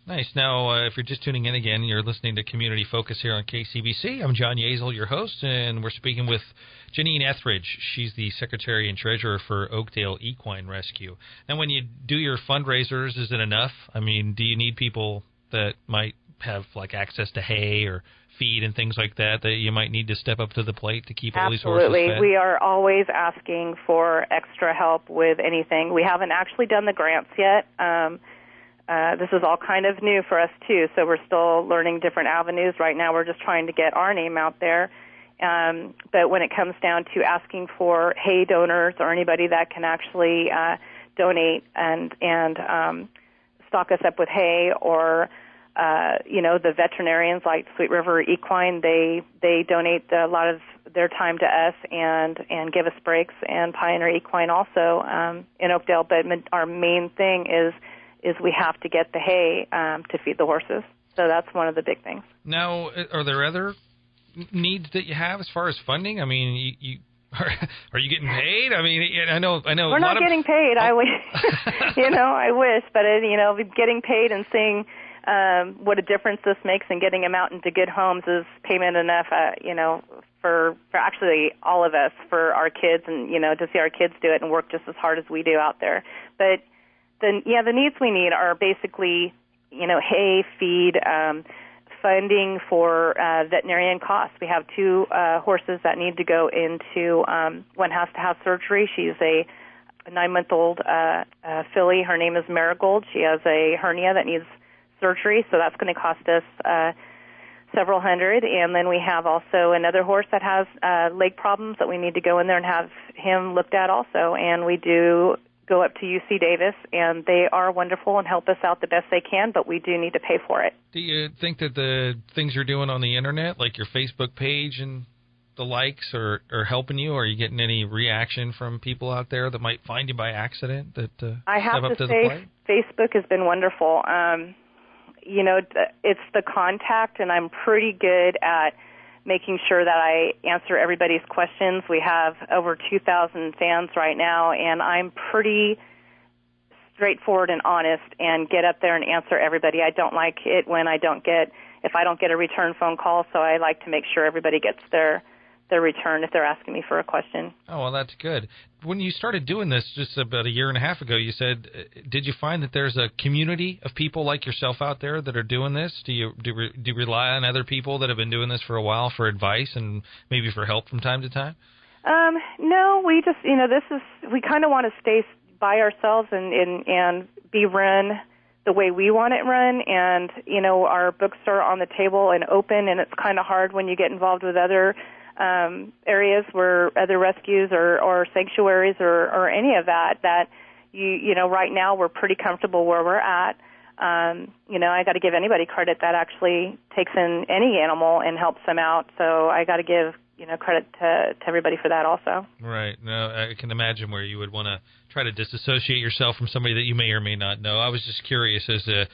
Nice. Now, if you're just tuning in again, you're listening to Community Focus here on KCBC. I'm John Yazel, your host, and we're speaking with Janine Etheridge. She's the Secretary and Treasurer for Oakdale Equine Rescue. Now, when you do your fundraisers, is it enough? I mean, do you need people that might have, like, access to hay or feed and things like that you might need to step up to the plate to keep all these horses fed? Absolutely. We are always asking for extra help with anything. We haven't actually done the grants yet. This is all kind of new for us, too, so we're still learning different avenues. Right now we're just trying to get our name out there. But when it comes down to asking for hay donors or anybody that can actually donate and stock us up with hay, or the veterinarians like Sweet River Equine, they donate a lot of their time to us and give us breaks, and Pioneer Equine also in Oakdale. But our main thing is we have to get the hay to feed the horses. So that's one of the big things. Now, are there other needs that you have as far as funding? I mean, you are you getting paid? I mean, I know. We're not getting paid. I wish, I wish, but getting paid and seeing what a difference this makes and getting them out into good homes is payment enough, for actually all of us, for our kids, and to see our kids do it and work just as hard as we do out there. But the needs we need are basically, hay, feed, funding for veterinarian costs. We have 2 horses that need to go into, one has to have surgery. She's a 9-month-old filly. Her name is Marigold. She has a hernia that needs surgery, so that's going to cost us several hundred. And then we have also another horse that has leg problems that we need to go in there and have him looked at also. And we do go up to UC Davis, and they are wonderful and help us out the best they can, but we do need to pay for it. Do you think that the things you're doing on the Internet, like your Facebook page and the likes, are helping you? Are you getting any reaction from people out there that might find you by accident that I have step up to say the plate? Facebook has been wonderful. It's the contact, and I'm pretty good at making sure that I answer everybody's questions. We have over 2,000 fans right now, and I'm pretty straightforward and honest and get up there and answer everybody. I don't like it when if I don't get a return phone call, so I like to make sure everybody gets their return if they're asking me for a question. Oh, well, that's good. When you started doing this just about a year and a half ago, you said, did you find that there's a community of people like yourself out there that are doing this? Do you rely on other people that have been doing this for a while for advice and maybe for help from time to time? No, we just, we kind of want to stay by ourselves and be run the way we want it run. And, our books are on the table and open, and it's kind of hard when you get involved with other areas where other rescues or sanctuaries or any of that right now we're pretty comfortable where we're at. I got to give anybody credit that actually takes in any animal and helps them out. So I got to give credit to everybody for that also. Right. No, I can imagine where you would want to try to disassociate yourself from somebody that you may or may not know. I was just curious as to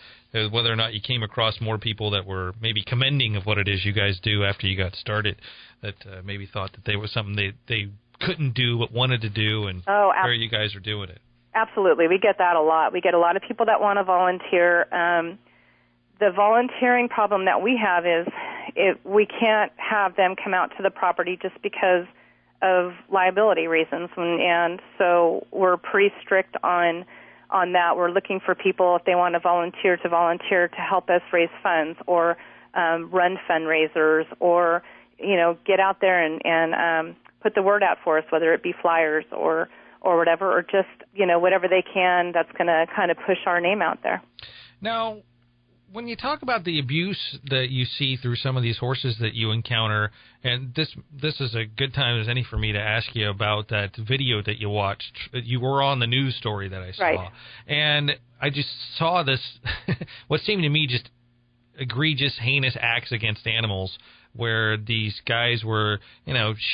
whether or not you came across more people that were maybe commending of what it is you guys do after you got started, that maybe thought that there was something they couldn't do but wanted to do, and where you guys are doing it. Absolutely. We get that a lot. We get a lot of people that want to volunteer. The volunteering problem that we have is we can't have them come out to the property just because of liability reasons, and so we're pretty strict on that. We're looking for people, if they want to volunteer to help us raise funds or run fundraisers or get out there and put the word out for us, whether it be flyers or whatever, or just whatever they can that's going to kind of push our name out there. Now, when you talk about the abuse that you see through some of these horses that you encounter, and this is a good time as any for me to ask you about that video that you watched. You were on the news story that I saw. Right. And I just saw this, what seemed to me just egregious, heinous acts against animals where these guys were,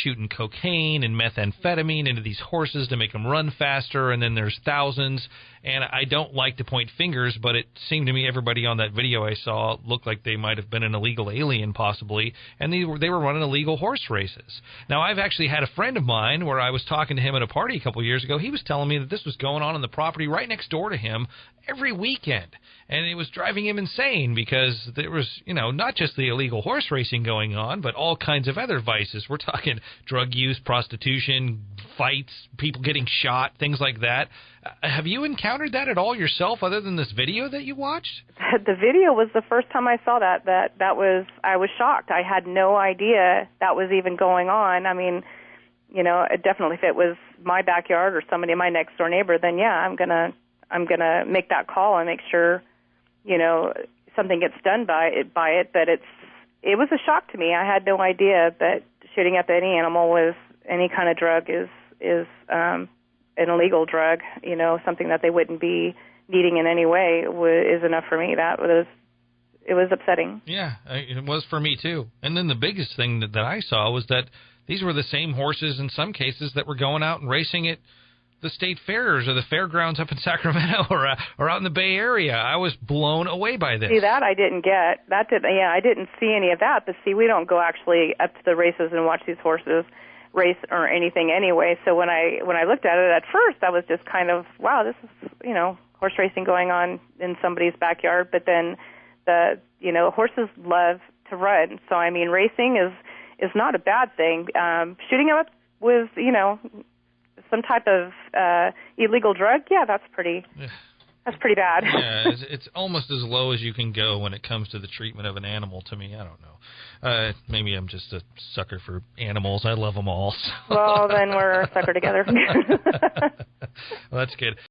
shooting cocaine and methamphetamine into these horses to make them run faster, and then there's thousands. And I don't like to point fingers, but it seemed to me everybody on that video I saw looked like they might have been an illegal alien possibly, and they were running illegal horse races. Now, I've actually had a friend of mine where I was talking to him at a party a couple years ago. He was telling me that this was going on the property right next door to him every weekend, and it was driving him insane because there was, not just the illegal horse racing going on, but all kinds of other vices. We're talking drug use, prostitution, fights, people getting shot, things like that. Have you encountered that at all yourself, other than this video that you watched? The video was the first time I saw that. I was shocked. I had no idea that was even going on. I mean, definitely if it was my backyard or somebody, my next door neighbor, then yeah, I'm gonna make that call and make sure, something gets done by it. But it was a shock to me. I had no idea that shooting up any animal with any kind of drug is an illegal drug, something that they wouldn't be needing in any way is enough for me. It was upsetting. Yeah, it was for me too. And then the biggest thing that I saw was that these were the same horses in some cases that were going out and racing at the state fairs or the fairgrounds up in Sacramento or out in the Bay Area. I was blown away by this. See, that I didn't get. I didn't see any of that. But see, we don't go actually up to the races and watch these horses race or anything anyway. So when I looked at it at first, I was just kind of, wow, this is, horse racing going on in somebody's backyard. But then horses love to run. So I mean, racing is not a bad thing. Shooting them up with, some type of illegal drug, yeah, that's pretty bad. Yeah, it's almost as low as you can go when it comes to the treatment of an animal to me. I don't know. Maybe I'm just a sucker for animals. I love them all. So. Well, then we're a sucker together. Well, that's good.